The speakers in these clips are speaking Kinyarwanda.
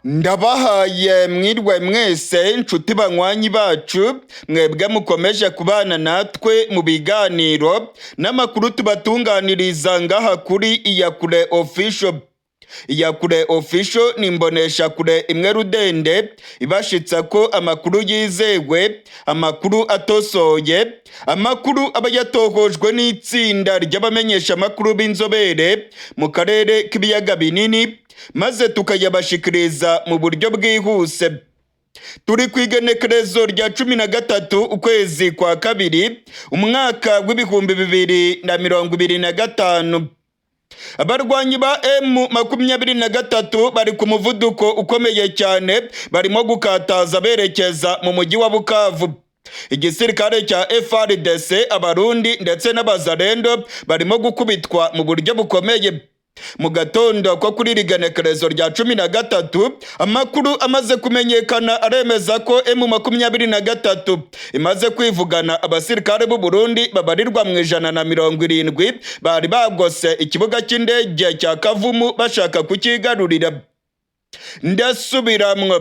Ndabahaye mwirwe mwese inshuti banywanyi bacu mwebwe mukomeje kubana natwe mu biganiro n'amakuru tubatunganiriza ngaha kuri Iyakure Official. Iyakure Official ni imbonesha kure imwe rudende ibashitsa ko amakuru yizewe, amakuru atosoye, amakuru aba yatohojwe n'itsinda ry'abamenyesha amakuru b'inzobere mu karere k'ibiyaga binini, maze tukayabashikiriza mu buryo bwihuse. Turi kwigenekerezo rya 13 ukwezi kwa kabiri umwaka w'ibihumbi 2025. Abarwanyi ba M23 bari ku muvuduko ukomeye cyane, barimo gukataza berekeza mu mujyi wa Bukavu. Igisirikare cya FARDC, abarundi ndetse n'abazarendo barimo gukubitwa mu buryo bukomeye. Mu gatondo ko kuri rigenekerezo rya 13 amakuru amaze kumenyekana aremeza ko M23 imaze kwivugana abasirikare b'u Burundi babarirwa mu 170 bari bagose ikibuga cy'indege cya Kavumu bashaka kukigarurira. Ndasubiramwe,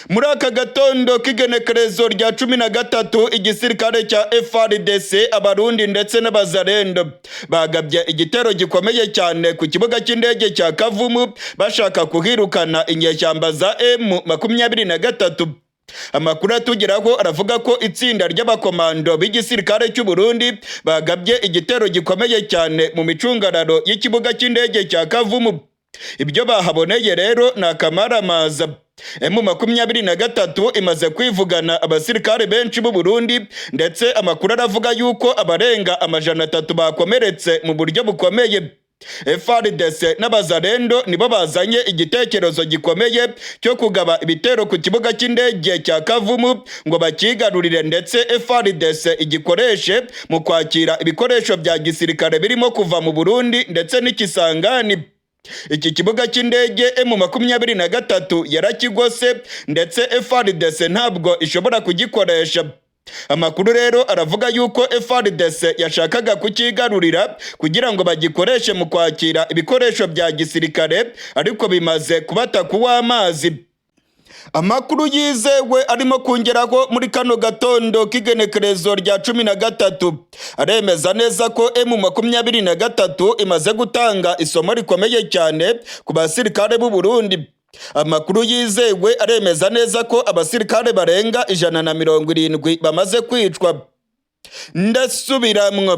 muri aka gatondo k'igenekerezo rya 13 igisirikare cya FARDC, abarundi ndetse n'abazarendo bagabye igitero gikomeye cyane ku kibuga cy'indege cya Kavumu bashaka kuhirukana inyeshyamba za M23. Amakuru atugeraho aravuga ko itsinda ry'abakomando b'igisirikare cy'u Burundi bagabye igitero gikomeye cyane mu micungararo y'ikibuga cy'indege cya Kavumu. Ibyo bahaboneye rero ni akamaramaza. M23 imaze kwivugana abasirikare benshi b'u Burundi, ndetse amakuru aravuga yuko abarenga 300 bakomeretse mu buryo bukomeye. FARDC n'abazarendo nibo bazanye igitekerezo gikomeye cyo kugaba ibitero ku kibuga cy'indege cya Kavumu ngo bakigarurire, ndetse FARDC igikoreshe mu kwakira ibikoresho bya gisirikare birimo kuva mu Burundi ndetse n'ikisangani. Iki kibuga cy'indege M23 yarakigose, ndetse FARDC ntabwo ishobora kugikoresha. Amakuru rero aravuga yuko FARDC yashakaga kukigarurira kugira ngo bagikoreshe mu kwakira ibikoresho bya gisirikare, ariko bimaze kubata kuw'amazi. Amakuru yizewe arimo kongeraho muri kano gatondo k'igenekerezo rya 13 aremeza neza ko M23 imaze gutanga isomo rikomeye cyane ku basirikare b'u Burundi. Amakuru yizewe aremeza neza ko abasirikare barenga 170 bamaze kwicwa. Ndasubiramwe,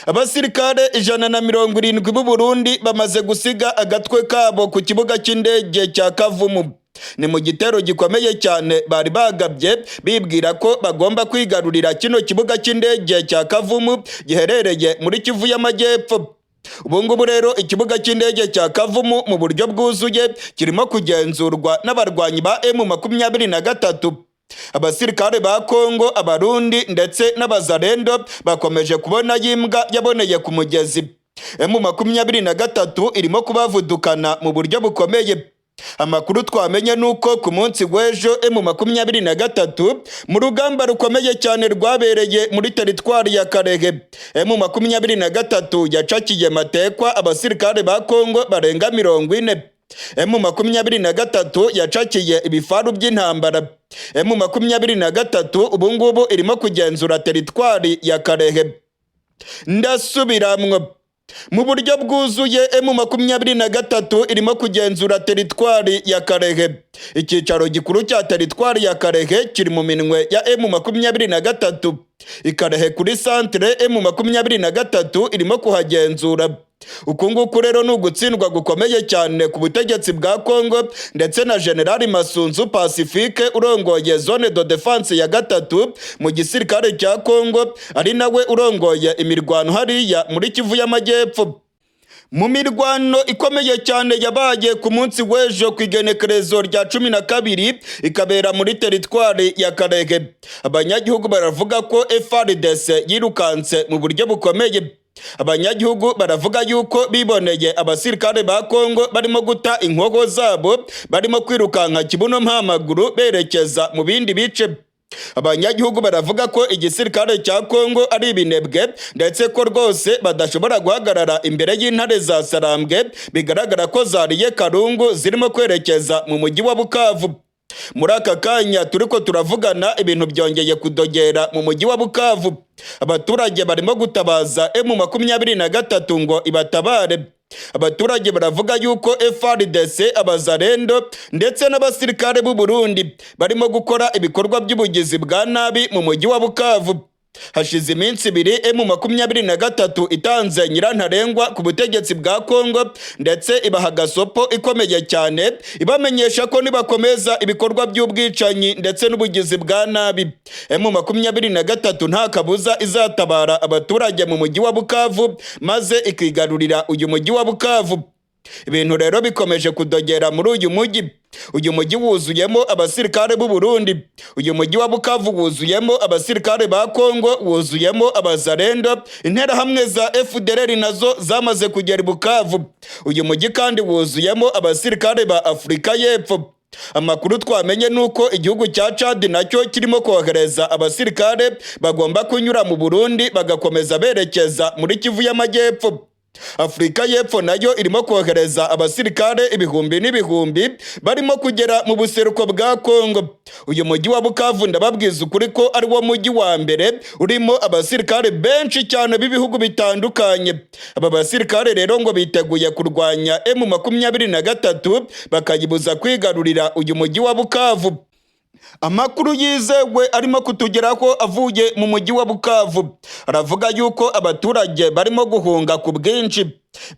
abasirikare 170 b'u Burundi bamaze gusiga agatwe kabo ku kibuga cy'indege cya Kavumu. Ni mu gitero gikomeye cyane bari bagabye bibwira ko bagomba kwigarurira kino kibuga cy'indege cya Kavumu giherereye muri Kivu y'Amajyepfo. Ubungubu rero ikibuga cy'indege cya Kavumu mu buryo bwuzuye kirimo kugenzurwa n'abarwanyi ba M23. Abasirikare ba Kongo, abarundi ndetse n'abazarendo bakomeje kubona yimbwa yaboneye ku mugezi. M23 irimo kubavudukana mu buryo bukomeye. Amakuru twamenye nuko ku munsi w'ejo M23 mu rugamba rukomeye cyane rwabereye muri teritwari ya Karehe, M23 yacakiye matekwa abasirikare ba Kongo barenga 40. M23 yacakiye ibifaru by'intambara. M23 ubungubu irimo kugenzura teritwari ya Karehe. Ndasubiramwe, mu buryo bwuzuye M23 irimo kugenzura teritwari ya Karehe. Icyicaro gikuru cya teritwari ya Karehe kiri mu minwe ya M23. Ikarehe kuri centre M23 irimo kuhagenzura. Uku nguku rero ni ugutsindwa gukomeye cyane ku butegetsi bwa Kongo, ndetse na General Masunzu Pacifique urongoye zone de defense ya 3 mu gisirikare cya Kongo, ari nawe urongoye imirwano hariya muri Kivu y'Amajyepfo. Mu mirwano ikomeye cyane yabaye ku munsi w'ejo ku igenekerezo rya 12 ikabera muri teritwari ya Karehe, abanyagihugu baravuga ko FARDC yirukanse mu buryo bukomeye. Abanyagihugu baravuga yuko biboneye abasirikare ba Kongo barimo guta inkoho zabo, barimo kwirukanka kibuno mpamaguru berekeza mu bindi bice. abanyagihugu baravuga ko igisirikare cya Kongo ari ibinebwe ndetse ko rwose badashobora guhagarara imbere y'intare za Sarambwe bigaragara ko zariye karungu zirimo kwerekeza mu mujyi wa Bukavu. Muri aka kanya turiko turavugana ibintu byongeye kudogera mu mujyi wa Bukavu. Abaturage barimo gutabaza M23 ngo ibatabare. Abaturage baravuga yuko FARDC, abazarendo ndetse n'abasirikare b'u Burundi barimo gukora ibikorwa by'ubugizi bwa nabi mu mujyi wa Bukavu. Hashize iminsi ibiri M23 itanze nyirantarengwa ku butegetsi bwa Kongo ndetse ibaha gasopo ikomeye cyane ibamenyesha ko nibakomeza ibikorwa by'ubwicanyi ndetse n'ubugizi bwa nabi M23 nta kabuza izatabara abaturage mu mujyi wa Bukavu maze ikigarurira uyu mujyi wa Bukavu. Ibintu rero bikomeje kudogera muri uyu mujyi. Uyu mujyi wuzuyemo abasirikare b'u Burundi, uyu mujyi wa Bukavu wuzuyemo abasirikare ba Kongo, wuzuyemo abazarendo, interahamwe za FDLR nazo zamaze kugera i Bukavu. Uyu mujyi kandi wuzuyemo abasirikare ba Afurika y'Epfo. Amakuru twamenye nuko igihugu cya Chad nacyo kirimo kohereza abasirikare bagomba kunyura mu Burundi bagakomeza berekeza muri Kivu y'Amajyepfo. Afurika y'Epfo nayo irimo kohereza abasirikare ibihumbi n'ibihumbi barimo kugera mu buseruko bwa Kongo. Uyu mujyi wa Bukavu ndababwiza ukuri ko ari wo mujyi wa mbere urimo abasirikare benshi cyane b'ibihugu bitandukanye. Aba basirikare rero ngo biteguye kurwanya M23 bakayibuza kwigarurira uyu mujyi wa Bukavu. Amakuru yizewe arimo kutugeraho avuye mu mujyi wa Bukavu aravuga yuko abaturage barimo guhunga ku bwinshi.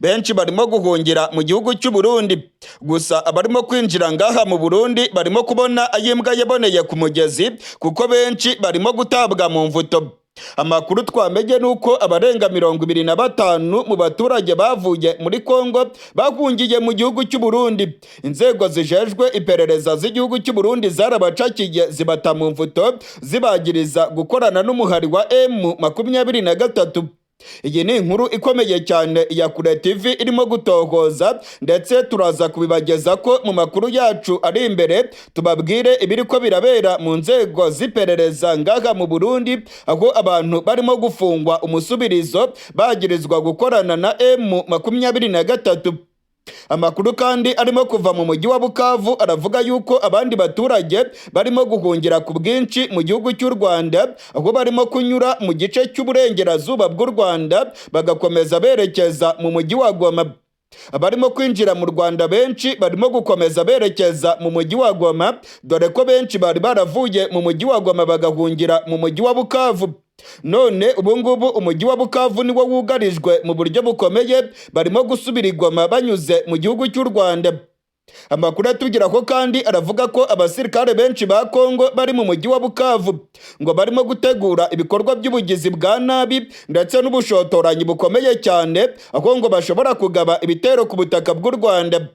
Benshi barimo guhungira mu gihugu cy'u Burundi, gusa abarimo kwinjira ngaha mu Burundi barimo kubona ayimbwa yaboneye ku mugezi kuko benshi barimo gutabwa mu mvuto. Amakuru twamenye nuko abarenga 25 mu baturage bavuye muri Kongo bahungiye mu gihugu cy'u Burundi. Inzego zijejwe iperereza z'igihugu cy'u Burundi zarabacakiye zibata mu mvuto zibagiriza gukorana n'umuhari wa M23. Iyi ni inkuru ikomeye cyane ya Kure TV irimo gutohoza ndetse turaza kubibageza ko mu makuru yacu ari imbere tubabwire ibiriko birabera mu nzego z'iperereza ngaha mu Burundi aho abantu barimo gufungwa umusubirizo bagirizwa gukorana na M23. Amakuru kandi arimo kuva mu mujyi wa Bukavu aravuga yuko abandi baturage barimo guhungira ku bwinshi mu gihugu cy'u Rwanda aho barimo kunyura mu gice cy'uburengerazuba bw'u Rwanda bagakomeza berekeza mu mujyi wa Goma. Abarimo kwinjira mu Rwanda benshi barimo gukomeza berekeza mu mujyi wa Goma dore ko benshi bari baravuye mu mujyi wa Goma bagahungira mu mujyi wa Bukavu. None ubungubu umujyi wa Bukavu niwo wugarijwe mu buryo bukomeye, barimo gusubira i Goma banyuze mu gihugu cy'u Rwanda. Amakuru atugira ko kandi aravuga ko abasirikare benshi ba Kongo bari mu mujyi wa Bukavu ngo barimo gutegura ibikorwa by'ubugizi bwa nabi ndetse n'ubushotoranyi bukomeye cyane aho ngo bashobora kugaba ibitero ku butaka bw'u Rwanda.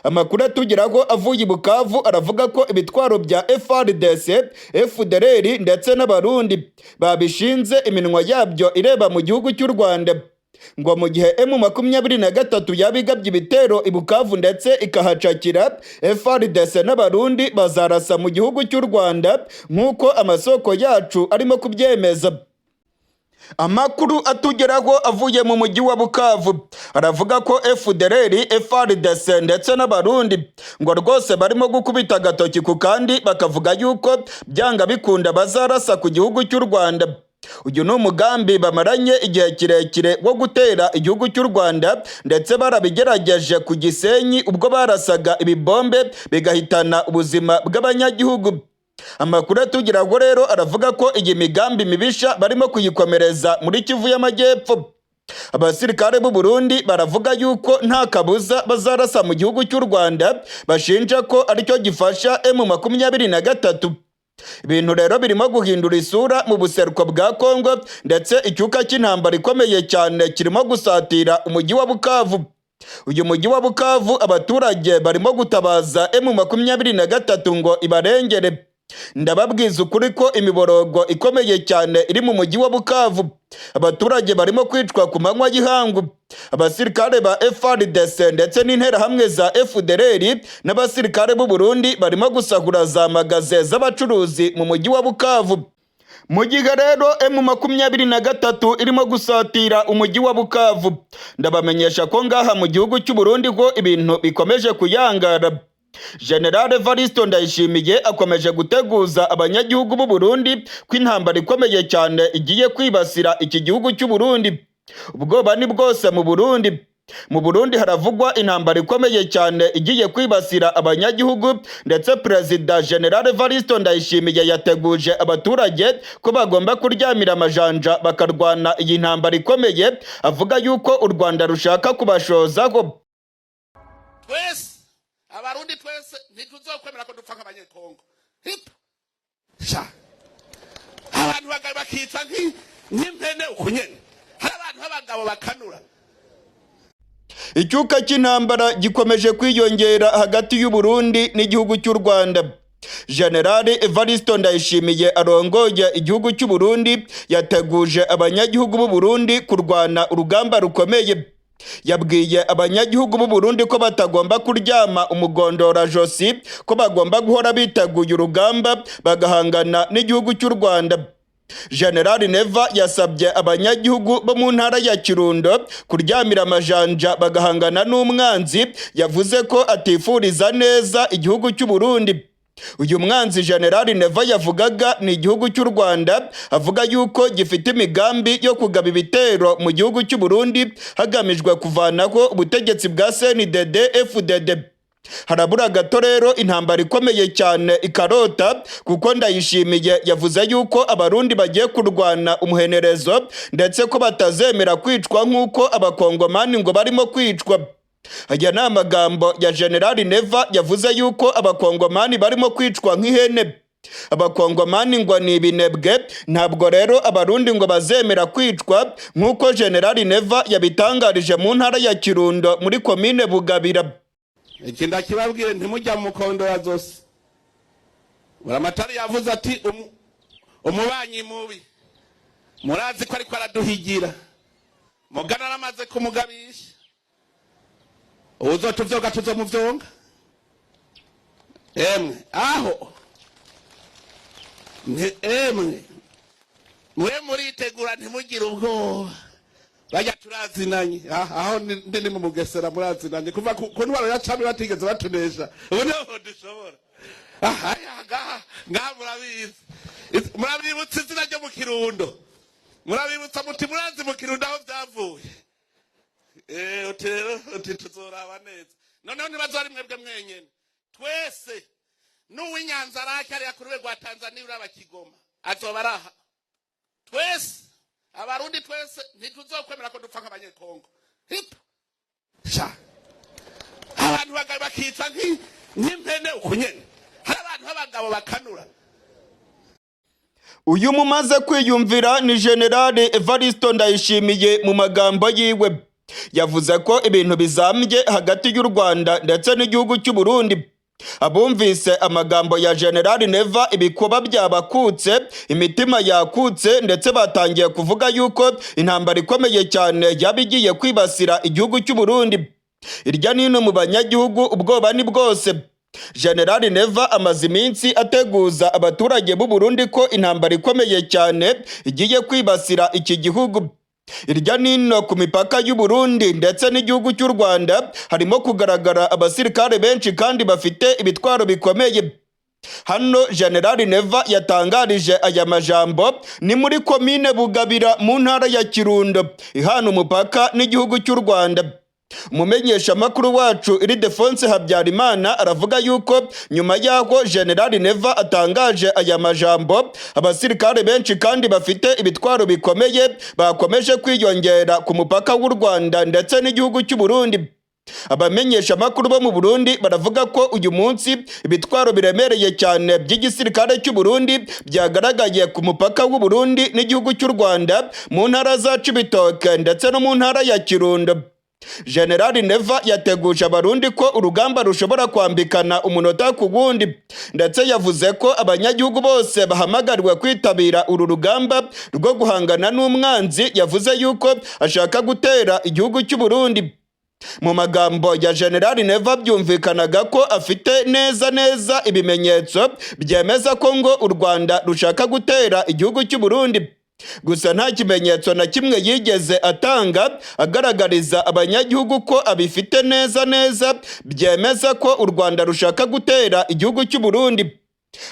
Amakuru atugeraho avuye i Bukavu aravuga ko ibitwaro bya FARDC, FDLR ndetse n'abarundi babishinze iminwa yabyo ireba mu gihugu cy'u Rwanda. Ngo mu gihe M23 yabigabye ibitero i Bukavu ndetse ikahacakira, FARDC n'abarundi bazarasa mu gihugu cy'u Rwanda nk'uko amasoko yacu arimo kubyemeza. Amakuru atugeraho avuye mu mujyi wa Bukavu aravuga ko FDLR, FARDC ndetse n'abarundi ngo rwose barimo gukubita agatoki ku kandi bakavuga yuko byanga bikunda bazarasa ku gihugu cy'u Rwanda. Uyu ni umugambi bamaranye igihe kirekire wo gutera igihugu cy'u Rwanda ndetse barabigerageje ku Gisenyi ubwo barasaga ibibombe bigahitana ubuzima bw'abanyagihugu. Amakuru atugeraho rero aravuga ko iyi migambi mibisha barimo kuyikomereza muri Kivu y'Amajyepfo. Abasirikare b'u Burundi baravuga yuko nta kabuza bazarasa mu gihugu cy'u Rwanda, bashinja ko aricyo gifasha M23. Ibintu rero birimo guhindura isura mu buseruko bwa Kongo ndetse icyuka cy'intambara ikomeye cyane kirimo gusatira umujyi wa Bukavu. Uyu mujyi wa Bukavu abaturage barimo gutabaza M23 ngo ibarengere. ndababwiza ukuri ko imiborogo ikomeye cyane iri mu mujyi wa Bukavu. Abaturage barimo kwicwa ku manywa y'ihangu. Abasirikare ba FARDC ndetse n'interahamwe za FDLR n'abasirikare b'u Burundi barimo gusahura za magaze z'abacuruzi mu mujyi wa Bukavu. Mu gihe rero M23 irimo gusatira umujyi wa Bukavu, ndabamenyesha ko ngaha mu gihugu cy'u Burundi ko ibintu bikomeje kuyangara. General Evaristo Ndayishimiye akomeje guteguza abanyagihugu b'u Burundi ko intambara ikomeye cyane igiye kwibasira iki gihugu cy'u Burundi. Ubwoba ni bwose mu Burundi. Mu Burundi haravugwa intambara ikomeye cyane igiye kwibasira abanyagihugu, ndetse Perezida General Evaristo Ndayishimiye yateguje abaturage ko bagomba kuryamira amajanja bakarwana iyi ntambara ikomeye, avuga yuko u Rwanda rushaka kubashozaho. Abarundi twese ntituzokwemera ko dupfa nk'abanyekongo. Sha abantu bakitsa nk'impene ukunyene, hari abantu b'abagabo bakanura. Icyuka cy'intambara gikomeje kwiyongera hagati y'u Burundi n'igihugu cy'u Rwanda. General Evaristo Ndayishimiye arongoye igihugu cy'u Burundi yateguje abanyagihugu b'u Burundi kurwana urugamba rukomeye. Yabwiye abanyagihugu b'u Burundi ko batagomba kuryama umugondora josi, ko bagomba guhora biteguye urugamba bagahangana n'igihugu cy'u Rwanda. General Neva yasabye abanyagihugu bo mu ntara ya Kirundo kuryamira amajanja bagahangana n'umwanzi. Yavuze ko atifuriza neza igihugu cy'u Burundi. Uyu mwanzi General Neva yavugaga ni igihugu cy'u Rwanda, avuga yuko gifite imigambi yo kugaba ibitero mu gihugu cy'u Burundi hagamijwe kuvanaho ubutegetsi bwa CNDD FDD. Harabura gato rero intambara ikomeye cyane ikarota, kuko Ndayishimiye yavuze yuko abarundi bagiye kurwana umuhenerezo, ndetse ko batazemera kwicwa nk'uko abakongomani ngo barimo kwicwa. Aya ni amagambo ya General Neva yavuze yuko abakongomani barimo kwicwa nk'ihene. Abakongomani ngo ni ibinebwe, ntabwo rero abarundi ngo bazemera kwicwa nk'uko General Neva yabitangarije mu ntara ya Kirundo muri komine Bugabira. Iki ndakibabwire ntimujya mu mukondo ya zose. Buramatari yavuze ati umubanyi mubi murazi ko ariko araduhigira, mugana aramaze kumugabisha, uzotuvyoga tuzomuvyonga. Emwe aho mwe muritegura ntimugire ubwoba. Bajya turazinanye aho ndi mu Mugesera murazinanye kuva ku ntwaro ya cami batigeze batunesha. Ubu niho dushobora. Ngaha murabibutsa izina ryo mu Kirundo, murabibutsa muti murazi mu Kirundo aho byavuye. Uti tuzoraba neza. Noneho ntibazari mwebwe mwenyene, twese n'uw'Inyanza arake ari ku rwego rwa Tanzania uraba Kigoma azoba araha. Twese abarundi twese ntituzokwemera ko dupfa nk'abanyekongo. Sha abantu bakitsa nk'impene ukunyene, hari abantu b'abagabo bakanura. Uyu mumaze kwiyumvira ni General Evaristo Ndayishimiye mu magambo yiwe. Yavuze ko ibintu bizambye hagati y'u Rwanda ndetse n'igihugu cy'u Burundi. Abumvise amagambo ya General Neva ibikoba byabakutse, imitima yakutse, ndetse batangiye kuvuga yuko intambara ikomeye cyane yabigiye kwibasira igihugu cy'u Burundi. Irya nino mu banyagihugu ubwoba ni bwose. General Neva amaze iminsi ateguza abaturage b'u Burundi ko intambara ikomeye cyane igiye kwibasira iki gihugu. Irya nino ku mipaka y'u Burundi ndetse n'igihugu cy'u Rwanda harimo kugaragara abasirikare benshi kandi bafite ibitwaro bikomeye. Hano General Neva yatangarije aya majambo ni muri komine Bugabira mu ntara ya Kirundo ihana umupaka n'igihugu cy'u Rwanda. Umumenyesha makuru wacu Iridefonse Habyarimana aravuga yuko nyuma yaho General Neva atangaje aya majambo, abasirikare benshi kandi bafite ibitwaro bikomeye bakomeje kwiyongera ku mupaka w'u Rwanda ndetse n'igihugu cy'u Burundi. Abamenyesha makuru bo mu Burundi baravuga ko uyu munsi ibitwaro biremereye cyane by'igisirikare cy'u Burundi byagaragaye ku mupaka w'u Burundi n'igihugu cy'u Rwanda mu ntara za Cibitoke ndetse no mu ntara ya Kirundo. General Neva yateguje abarundi ko urugamba rushobora kwambikana umunota ku wundi, ndetse yavuze ko abanyagihugu bose bahamagariwe kwitabira uru rugamba rwo guhangana n'umwanzi. Yavuze yuko ashaka gutera igihugu cy'u Burundi. Mu magambo ya General Neva byumvikanaga ko afite neza ibimenyetso byemeza ko ngo u Rwanda rushaka gutera igihugu cy'u Burundi. Gusa nta kimenyetso na kimwe yigeze atanga agaragariza abanyagihugu ko abifite neza byemeza ko u Rwanda rushaka gutera igihugu cy'u Burundi.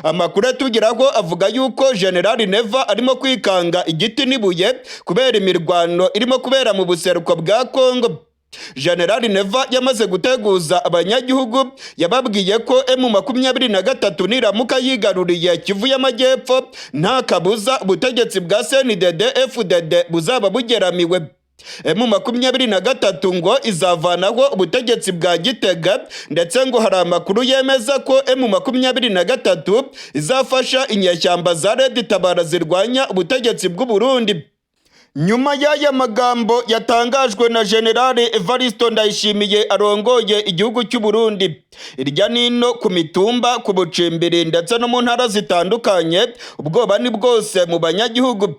Amakuru atugeraho avuga yuko General Neva arimo kwikanga igiti n'ibuye kubera imirwano irimo kubera mu buseruko bwa Kongo. General Neva yamaze guteguza abanyagihugu, yababwiye ko M23 niramuka yigaruriye Kivu y'Amajyepfo nta kabuza ubutegetsi bwa CNDD FDD buzaba bugeramiwe. M23 ngo izavanaho ubutegetsi bwa Gitega, ndetse ngo hari amakuru yemeza ko M23 izafasha inyeshyamba za Red Tabara zirwanya ubutegetsi bw'u Burundi. Nyuma y'aya magambo yatangajwe na General Evaristo Ndayishimiye arongoye igihugu cy'u Burundi, irya nino ku mitumba, ku bucimbiri ndetse no mu ntara zitandukanye, ubwoba ni bwose mu banyagihugu.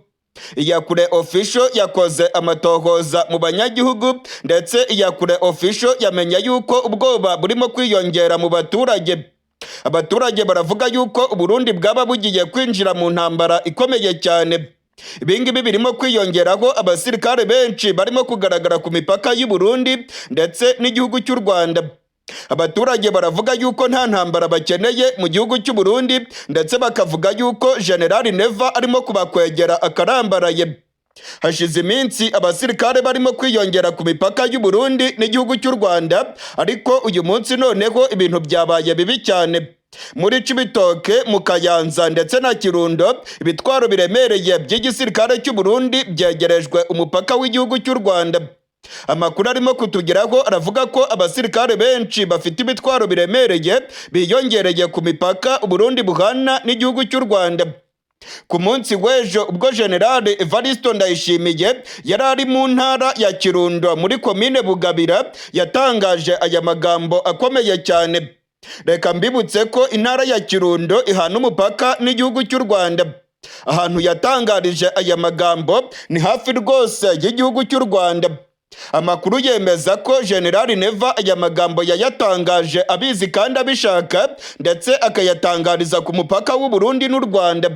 Iyakure official yakoze amatohoza mu banyagihugu, ndetse Iyakure official yamenya yuko ubwoba burimo kwiyongera mu baturage. Abaturage baravuga yuko u Burundi bwaba bugiye kwinjira mu ntambara ikomeye cyane. Ibingibi birimo kwiyongeraho abasirikare benshi barimo kugaragara ku mipaka y'u Burundi ndetse n'igihugu cy'u Rwanda. Abaturage baravuga yuko nta ntambara bakeneye mu gihugu cy'u Burundi, ndetse bakavuga yuko General Neva arimo kubakwegera akarambaraye. Hashize iminsi abasirikare barimo kwiyongera ku mipaka y'u Burundi n'igihugu cy'u Rwanda, ariko uyu munsi noneho ibintu byabaye bibi cyane. Muri Cibitoke, mu Kayanza ndetse na Kirundo, ibitwaro biremereye by'igisirikare cy'u Burundi byegerejwe umupaka w'igihugu cy'u Rwanda. Amakuru arimo kutugeraho aravuga ko abasirikare benshi bafite ibitwaro biremereye biyongereye ku mipaka u Burundi buhana n'igihugu cy'u Rwanda. Ku munsi w'ejo ubwo General Evaristo Ndayishimiye yari ari mu ntara ya Kirundo muri komine Bugabira, yatangaje aya magambo akomeye cyane. Reka mbibutse ko intara ya Kirundo ihana umupaka n'igihugu cy'u Rwanda. Ahantu yatangarije aya magambo ni hafi rwose y'igihugu cy'u Rwanda. Amakuru yemeza ko General Neva aya magambo yayatangaje abizi kandi abishaka, ndetse akayatangariza ku mupaka w'u Burundi n'u Rwanda.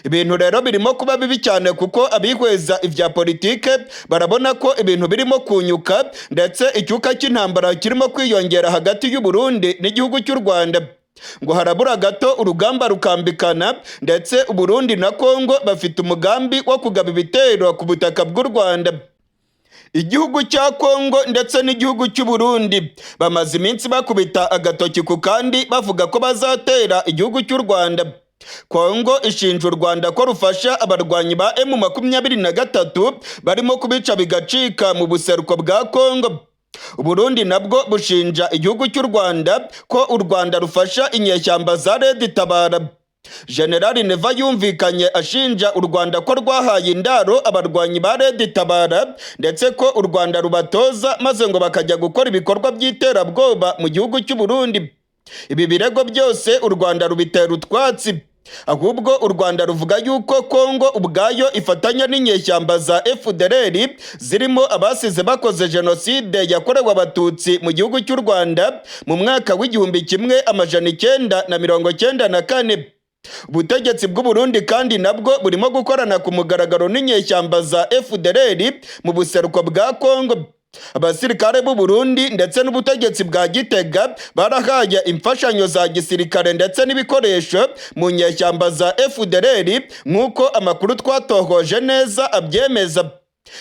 Ibintu rero birimo kuba bibi cyane, kuko abihweza ibya politike barabona ko ibintu birimo kunyuka, ndetse icyuka cy'intambara kirimo kwiyongera hagati y'u Burundi n'igihugu cy'u Rwanda. Ngo harabura gato urugamba rukambikana, ndetse u Burundi na Kongo bafite umugambi wo kugaba ibitero ku butaka bw'u Rwanda. Igihugu cya Kongo ndetse n'igihugu cy'u Burundi bamaze iminsi bakubita agatoki ku kandi bavuga ko bazatera igihugu cy'u Rwanda. Kongo ishinja u Rwanda ko rufasha abarwanyi ba M23 barimo kubica bigacika mu buseruko bwa Kongo. U Burundi nabwo bushinja igihugu cy'u Rwanda ko u Rwanda rufasha inyeshyamba za Red Tabara. General Neva yumvikanye ashinja u Rwanda ko rwahaye indaro abarwanyi ba Red Tabara, ndetse ko u Rwanda rubatoza maze ngo bakajya gukora ibikorwa by'iterabwoba mu gihugu cy'u Burundi. Ibi birego byose u Rwanda rubitera utwatsi, ahubwo u Rwanda ruvuga yuko Kongo ubwayo ifatanya n'inyeshyamba za FDLR zirimo abasize bakoze jenoside yakorewe abatutsi mu gihugu cy'u Rwanda mu mwaka w'1994. Ubutegetsi bw'u Burundi kandi nabwo burimo gukorana ku mugaragaro n'inyeshyamba za FDLR mu buseruko bwa Kongo. Abasirikare b'u Burundi ndetse n'ubutegetsi bwa Gitega barahaye imfashanyo za gisirikare ndetse n'ibikoresho mu nyeshyamba za FDLR, nk'uko amakuru twatohoje neza abyemeza.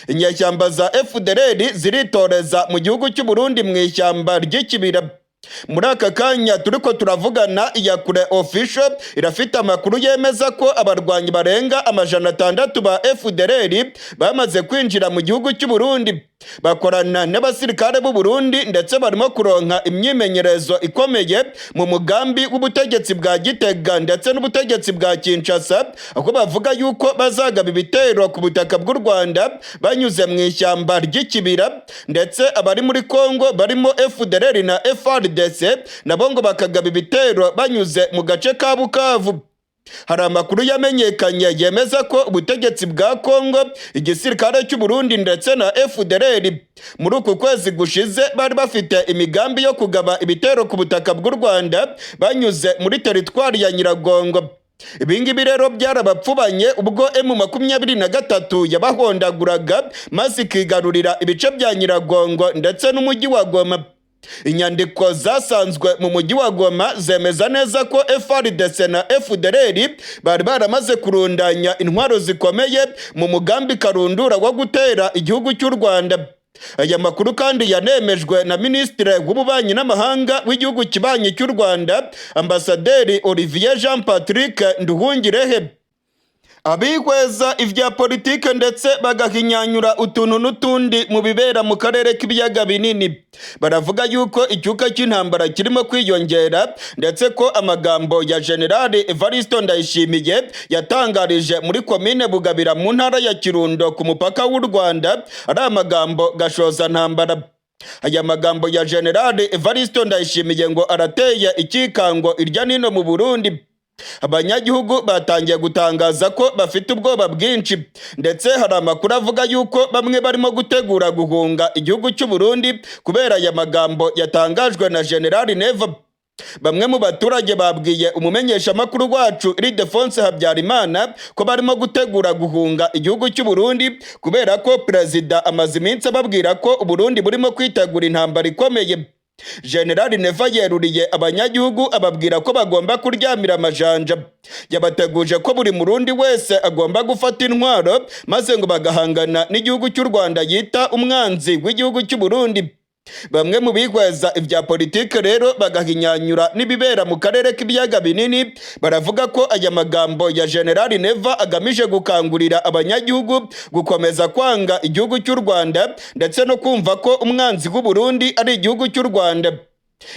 Inyeshyamba za FDLR ziritoreza mu gihugu cy'u Burundi mu ishyamba ry'ikibira. Muri aka kanya turiko turavugana, Iyakure official irafite amakuru yemeza ko abarwanyi barenga 600 ba FDLR bamaze kwinjira mu gihugu cy'u Burundi. bakorana n'abasirikare b'u Burundi ndetse barimo kuronka imyimenyerezo ikomeye mu mugambi w'ubutegetsi bwa Gitega ndetse n'ubutegetsi bwa Kinshasa, aho bavuga yuko bazagaba ibitero ku butaka bw'u Rwanda banyuze mu ishyamba ry'ikibira, ndetse abari muri Kongo barimo FDLR na FARDC nabo ngo bakagaba ibitero banyuze mu gace ka Bukavu. Hari amakuru yamenyekanye yemeza ko ubutegetsi bwa Kongo, igisirikare cy'u Burundi ndetse na FDLR muri uku kwezi gushize bari bafite imigambi yo kugaba ibitero ku butaka bw'u Rwanda banyuze muri teritwari ya Nyiragongo. Ibingibi rero byarabapfubanye ubwo M23 yabahondaguraga maze ikigarurira ibice bya Nyiragongo ndetse n'umujyi wa Goma. Inyandiko zasanzwe mu mujyi wa Goma zemeza neza ko FARDC na FDLR bari baramaze kurundanya intwaro zikomeye mu mugambi karundura wo gutera igihugu cy'u Rwanda. Aya makuru kandi yanemejwe na Minisitiri w'Ububanyi n'Amahanga w'igihugu kibanyi cy'u Rwanda, Ambasaderi Olivier Jean Patrick Nduhungirehe. Abihweza ivya politike ndetse bagahinyanyura utuntu n'utundi mu bibera mu karere k'ibiyaga binini baravuga yuko icyuka cy'intambara kirimo kwiyongera, ndetse ko amagambo ya General Evariste Ndayishimiye yatangarije muri komine Bugabira mu ntara ya Kirundo ku mupaka w'u Rwanda ari amagambo gashoza ntambara. Aya magambo ya General Evariste Ndayishimiye ngo arateye ikikango irya nino mu Burundi. Abanyagihugu batangiye gutangaza ko bafite ubwoba bwinshi, ndetse hari amakuru avuga yuko bamwe barimo gutegura guhunga igihugu cy'u Burundi kubera aya magambo yatangajwe na General Neva. Bamwe mu baturage babwiye umumenyeshamakuru wacu Ildefonse Habyarimana ko barimo gutegura guhunga igihugu cy'u Burundi kubera ko perezida amaze iminsi ababwira ko u Burundi burimo kwitegura intambara ikomeye. General Neva yeruriye abanyagihugu ababwira ko bagomba kuryamira amajanja. Yabateguje ko buri murundi wese agomba gufata intwaro maze ngo bagahangana n'igihugu cy'u Rwanda yita umwanzi w'igihugu cy'u Burundi. Bamwe mu bigweza ibya politike rero bagahinyanyura n'ibibera mu karere k'ibiyaga binini baravuga ko aya magambo ya General Neva agamije gukangurira abanyagihugu gukomeza kwanga igihugu cy'u Rwanda ndetse no kumva ko umwanzi w'u Burundi ari igihugu cy'u Rwanda.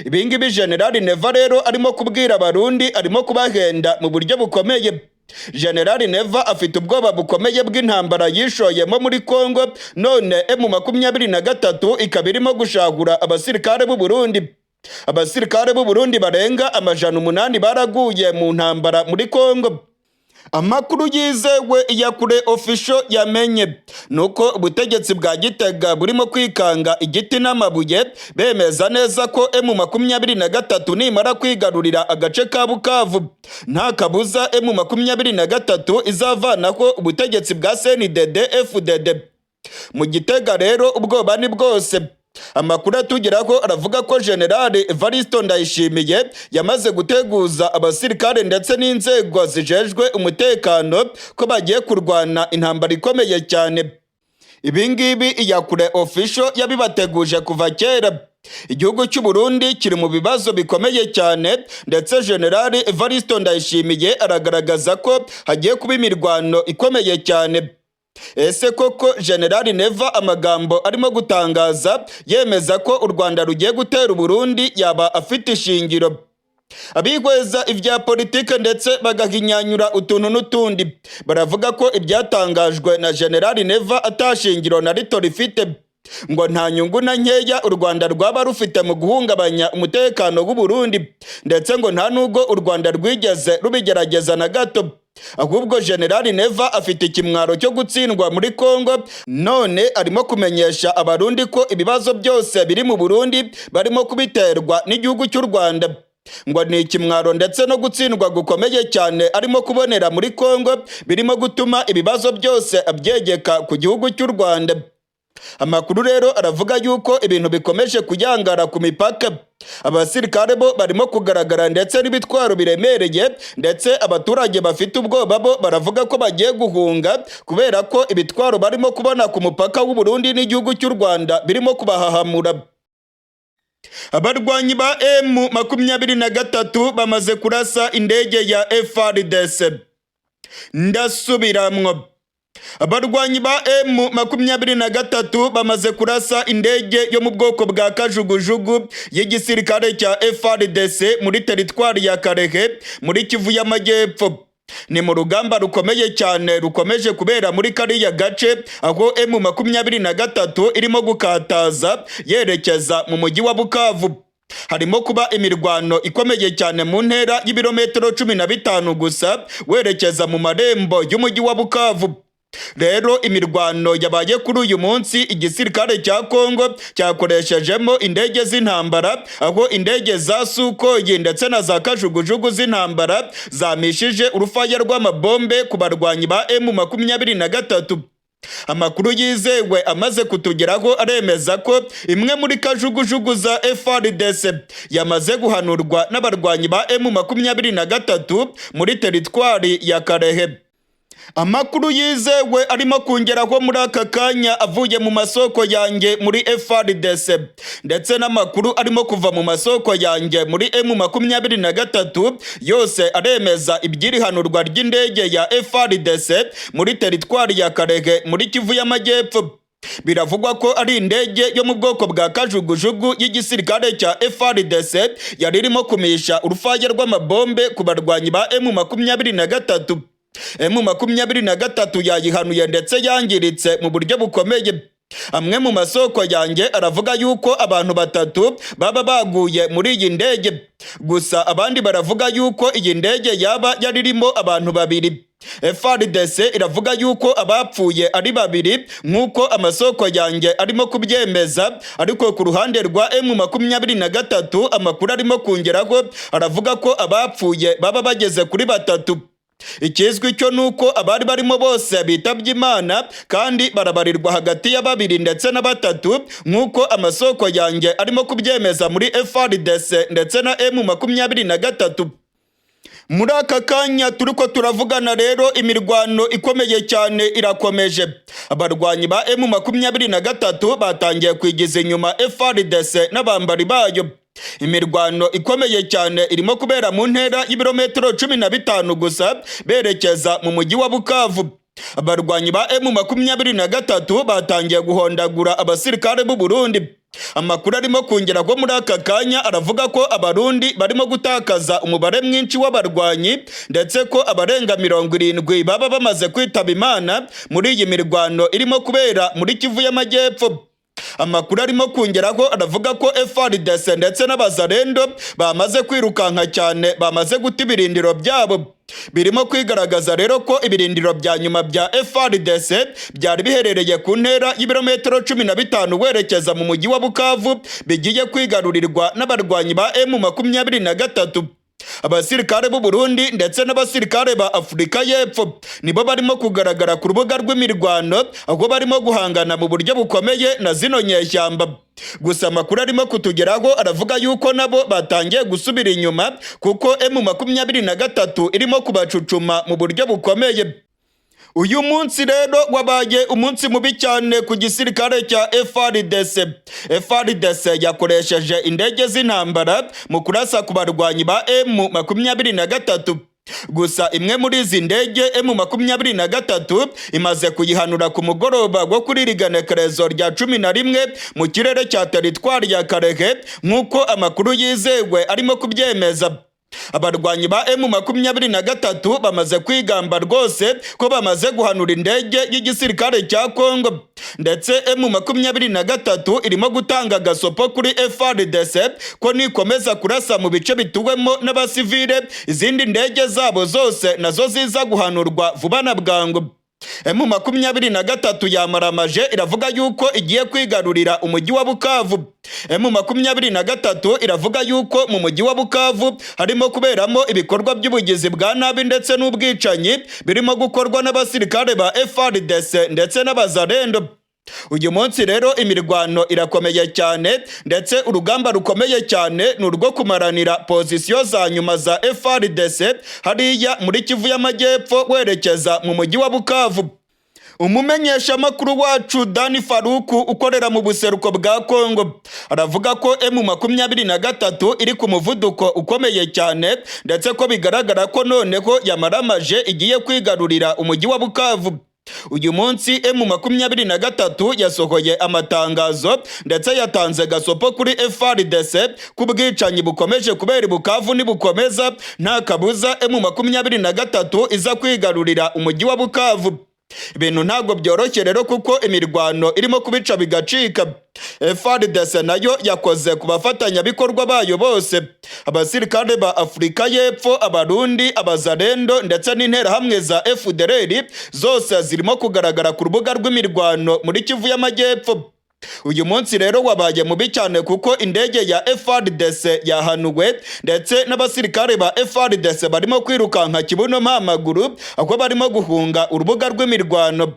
Ibingibi General Neva rero arimo kubwira abarundi, arimo kubahenda mu buryo bukomeye. General Neva afite ubwoba bukomeye bw'intambara yishoyemo muri Kongo, none M23 ikaba irimo gushagura abasirikare b'u Burundi. Abasirikare b'u Burundi barenga 800 baraguye mu ntambara muri Kongo. Amakuru yizewe ya kure official yamenye nuko ubutegetsi bwa Gitega burimo kwikanga igiti n'amabuye bemeza neza ko M23 nimara kwigarurira agace ka Bukavu nta kabuza M23 izavanaho ubutegetsi bwa cy'indege FDD. Mu Gitega rero ubwoba ni bwose. Amakuru atugeraho aravuga ko General Evariste Ndayishimiye yamaze guteguza abasirikare ndetse n'inzego zijejwe umutekano ko bagiye kurwana intambara ikomeye cyane. Ibingibi iyakure official yabibateguje kuva kera. Igihugu cy'u Burundi kiri mu bibazo bikomeye cyane, ndetse General Evariste Ndayishimiye aragaragaza ko hagiye kuba imirwano ikomeye cyane. Ese koko General Neva amagambo arimo gutangaza yemeza ko u Rwanda rugiye gutera u Burundi yaba afite ishingiro? Abihweza ivya politike ndetse bagahinyanyura utuntu n'utundi baravuga ko ibyatangajwe na General Neva atashingiro na rito rifite, ngo nta nyungu na nkeya u Rwanda rwaba rufite mu guhungabanya umutekano w'u Burundi, ndetse ngo nta nubwo u Rwanda rwigeze rubigerageza na gato. Ahubwo General Neva afite ikimwaro cyo gutsindwa muri Kongo, none arimo kumenyesha abarundi ko ibibazo byose biri mu Burundi barimo kubiterwa n'igihugu cy'u Rwanda. Ngo ni ikimwaro ndetse no gutsindwa gukomeye cyane arimo kubonera muri Kongo birimo gutuma ibibazo byose abyegeka ku gihugu cy'u Rwanda. Amakuru rero aravuga yuko ibintu bikomeje kuyangara ku mipaka. Abasirikare bo barimo kugaragara ndetse n'ibitwaro biremereye, ndetse abaturage bafite ubwoba bo baravuga ko bagiye guhunga kubera ko ibitwaro barimo kubona ku mupaka w'u Burundi n'igihugu cy'u Rwanda birimo kubahahamura. Abarwanyi ba M23 bamaze kurasa indege ya FARDC. Ndasubiramwo. Abarwanyi ba M23 bamaze kurasa indege yo mu bwoko bwa kajugujugu y'igisirikare cya FARDC muri teritwari ya Karehe muri Kivu y'Amajyepfo. Ni mu rugamba rukomeye cyane rukomeje kubera muri kariya gace aho M23 irimo gukataza yerekeza mu mujyi wa Bukavu. Harimo kuba imirwano ikomeye cyane mu ntera y'ibirometero 15 gusa werekeza mu marembo y'umujyi wa Bukavu. Rero imirwano yabaye kuri uyu munsi igisirikare cya Kongo cyakoreshejemo indege z'intambara, aho indege za Sukoyi ndetse na za kajugujugu z'intambara zamishije urufaya rw'amabombe ku barwanyi ba M23. Amakuru yizewe amaze kutugeraho aremeza ko imwe muri kajugujugu za FARDC yamaze guhanurwa n'abarwanyi ba M23 muri teritwari ya Karehe. Amakuru yizewe arimo kungeraho muri aka kanya avuye mu masoko yanjye muri FARDC ndetse n'amakuru arimo kuva mu masoko yanjye muri M23 yose aremeza iby'irihanurwa ry'indege ya FARDC muri teritwari ya Karehe muri Kivu y'Amajyepfo. Biravugwa ko ari indege yo mu bwoko bwa kajugujugu y'igisirikare cya FARDC yari irimo kumisha urufaya rw'amabombe ku barwanyi ba M23. M23 yayihanuye ndetse yangiritse mu buryo bukomeye. Amwe mu masoko yanjye aravuga yuko abantu 3 baba baguye muri iyi ndege, gusa abandi baravuga yuko iyi ndege yaba yari irimo abantu 2. FARDC iravuga yuko abapfuye ari 2 nk'uko amasoko yanjye arimo kubyemeza, ariko ku ruhande rwa M23 amakuru arimo kungeraho aravuga ko abapfuye baba bageze kuri 3. Ikizwi cyo nuko abari barimo bose bitabye Imana kandi barabarirwa hagati ya 2 ndetse na 3 nk'uko amasoko yanjye arimo kubyemeza muri FARDC ndetse na M23. Muri aka kanya turiko turavugana rero imirwano ikomeye cyane irakomeje. Abarwanyi ba M23 batangiye kwigiza inyuma FARDC n'abambari bayo. Imirwano ikomeye cyane irimo kubera mu ntera y'ibirometero 15 gusa berekeza mu mujyi wa Bukavu. Abarwanyi ba M23 batangiye guhondagura abasirikare b'u Burundi. Amakuru arimo kungeraho muri aka kanya aravuga ko abarundi barimo gutakaza umubare mwinshi w'abarwanyi ndetse ko abarenga 70 baba bamaze kwitaba Imana muri iyi mirwano irimo kubera muri Kivu y'Amajyepfo. Amakuru arimo kungeraho aravuga ko FARDC ndetse n'abazarendo bamaze kwirukanka cyane, bamaze guta ibirindiro byabo. Birimo kwigaragaza rero ko ibirindiro bya nyuma bya FARDC byari biherereye ku ntera y'ibirometero 15 werekeza mu mujyi wa Bukavu bigiye kwigarurirwa n'abarwanyi ba M23. Abasirikare b'u Burundi ndetse n'abasirikare ba Afurika y'Epfo nibo barimo kugaragara ku rubuga rw'imirwano, aho barimo guhangana mu buryo bukomeye na zino nyeshyamba. Gusa amakuru arimo kutugeraho aravuga yuko nabo batangiye gusubira inyuma kuko M23 irimo kubacucuma mu buryo bukomeye. Uyu munsi rero wabaye umunsi mubi cyane ku gisirikare cya FARDC. FARDC yakoresheje indege z'intambara mu kurasa ku barwanyi ba M23. Gusa imwe muri izi ndege M23 imaze kuyihanura ku mugoroba wo kuri riganekerezo rya 11 mu kirere cya teritwari ya Karehe nk'uko amakuru yizewe arimo kubyemeza. Abarwanyi ba M23 bamaze kwigamba rwose ko bamaze guhanura indege y'igisirikare cya Kongo, ndetse M23 irimo gutanga gasopo kuri FARDC ko nikomeza kurasa mu bice bituwemo n'abasivile izindi ndege zabo zose nazo ziza guhanurwa vuba na bwangu. M23 yamaramaje iravuga yuko igiye kwigarurira umujyi wa Bukavu. M23 iravuga yuko mu mujyi wa Bukavu harimo kuberamo ibikorwa by'ubugizi bwa nabi ndetse n'ubwicanyi birimo gukorwa n'abasirikare ba FARDC ndetse n'abazarendo. Uyu munsi rero imirwano irakomeye cyane ndetse urugamba rukomeye cyane n'urwo kumaranira pozisiyo za nyuma za FARDC hariya muri Kivu y'Amajyepfo werekeza mu mujyi wa Bukavu. Umumenyeshamakuru wacu Dani Faruku ukorera mu buseruko bwa Kongo aravuga ko M23 iri ku muvuduko ukomeye cyane ndetse ko bigaragara ko noneho yamaramaje igiye kwigarurira umujyi wa Bukavu. Uyu munsi M23 yasohoye amatangazo ndetse yatanze gasopo kuri FARDC ku bwicanyi bukomeje kubera Bukavu nibukomeza nta kabuza M23 iza kwigarurira umujyi wa Bukavu. Ibintu ntabwo byoroshye rero kuko imirwano irimo kubica bigacika. FARDC nayo yakoze ku bafatanyabikorwa bayo bose, abasirikare ba Afurika y'Epfo, Abarundi, Abazarendo ndetse n'interahamwe za FDLR zose zirimo kugaragara ku rubuga rw'imirwano muri Kivu y'Amajyepfo. Uyu munsi rero wabaye mubi cyane kuko indege ya FARDC yahanuwe ndetse n'abasirikare ba FARDC barimo kwirukanka kibuno mpamaguru aho barimo guhunga urubuga rw'imirwano.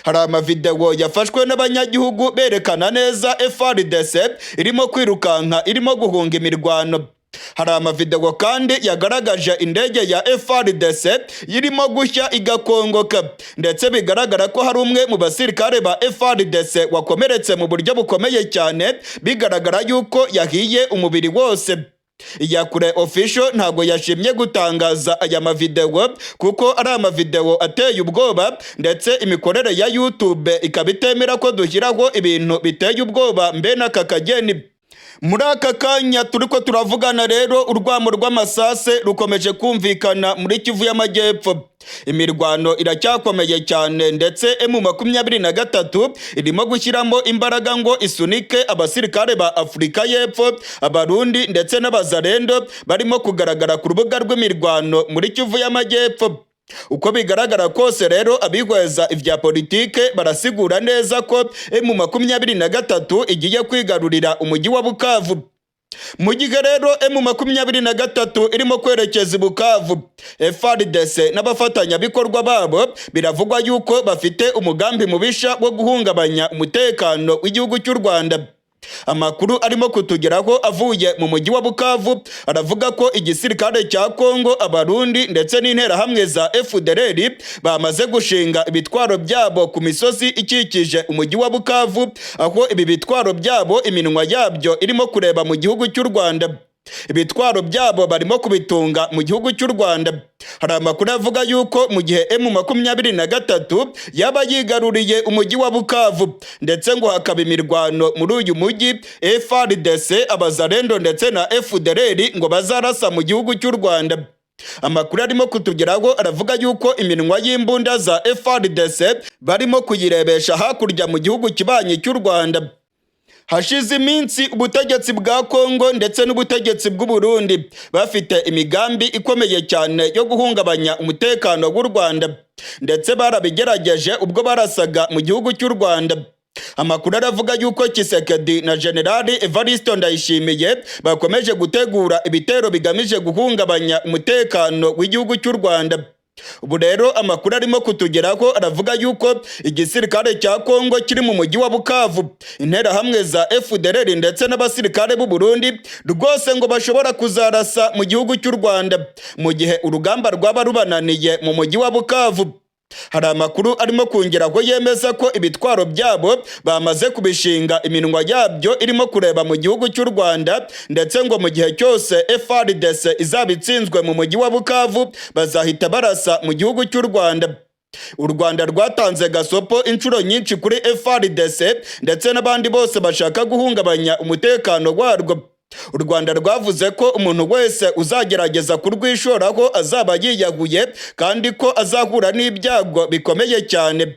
Hari amavideo yafashwe n'abanyagihugu berekana neza FARDC irimo kwirukanka irimo guhunga imirwano. Hari amavideo kandi yagaragaje indege ya FARDC irimo gushya igakongoka ndetse bigaragara ko hari umwe mu basirikare ba FARDC wakomeretse mu buryo bukomeye cyane, bigaragara yuko yahiye umubiri wose. Iyakure official ntago yashimye gutangaza aya mavideo kuko ari amavideo ateye ubwoba ndetse imikorere ya YouTube ikaba itemera ko dushyiraho ibintu biteye ubwoba mbe n'aka kageni. Muri aka kanya turiko turavugana rero urwamo rw'amasase rukomeje kumvikana muri Kivu y'Amajyepfo. Imirwano iracyakomeye cyane ndetse M23 irimo gushyiramo imbaraga ngo isunike abasirikare ba Afurika y'Epfo, Abarundi ndetse n'Abazarendo barimo kugaragara ku rubuga rw'imirwano muri Kivu y'Amajyepfo. Uko bigaragara kose rero abihweza ivya politike barasigura neza ko M23 igiye kwigarurira umujyi wa Bukavu. Mu gihe rero M23 irimo kwerekeza Bukavu, FARDC n'abafatanyabikorwa babo biravugwa yuko bafite umugambi mubisha wo guhungabanya umutekano w'igihugu cy'u Rwanda. Amakuru arimo kutugeraho avuye mu mujyi wa Bukavu aravuga ko igisirikare cya Kongo, Abarundi ndetse n'interahamwe za FDLR bamaze gushinga ibitwaro byabo ku misozi ikikije umujyi wa Bukavu, aho ibi bitwaro byabo iminwa yabyo irimo kureba mu gihugu cy'u Rwanda. Ibitwaro byabo barimo kubitunga mu gihugu cy'u Rwanda. Hari amakuru avuga yuko mu gihe M23 yaba yigaruriye umujyi wa Bukavu ndetse ngo hakaba imirwano muri uyu mujyi, FARDC, Abazarendo ndetse na FDLR ngo bazarasa mu gihugu cy'u Rwanda. Amakuru arimo kutugeraho aravuga yuko iminwa y'imbunda za FARDC barimo kuyirebesha hakurya mu gihugu kibanyi cy'u Rwanda. Hashize iminsi ubutegetsi bwa Kongo ndetse n'ubutegetsi bw'u Burundi bafite imigambi ikomeye cyane yo guhungabanya umutekano w'u Rwanda ndetse barabigerageje ubwo barasaga mu gihugu cy'u Rwanda. Amakuru aravuga yuko Kisekedi na Generali Evariste Ndayishimiye bakomeje gutegura ibitero bigamije guhungabanya umutekano w'igihugu cy'u Rwanda. Ubu rero amakuru arimo kutugeraho aravuga yuko igisirikare cya Kongo kiri mu mujyi wa Bukavu, interahamwe za FDLR ndetse n'abasirikare b'u Burundi rwose ngo bashobora kuzarasa mu gihugu cy'u Rwanda mu gihe urugamba rwaba rubananiye mu mujyi wa Bukavu. Hari amakuru arimo kongeraho yemeza ko ibitwaro byabo bamaze kubishinga iminwa yabyo irimo kureba mu gihugu cy'u Rwanda ndetse ngo mu gihe cyose FARDC izabitsinzwe mu mujyi wa Bukavu bazahita barasa mu gihugu cy'u Rwanda. U Rwanda rwatanze gasopo inshuro nyinshi kuri FARDC ndetse n'abandi bose bashaka guhungabanya umutekano warwo. U Rwanda rwavuze ko umuntu wese uzagerageza kurwishoraho azaba yiyahuye kandi ko azahura n'ibyago bikomeye cyane.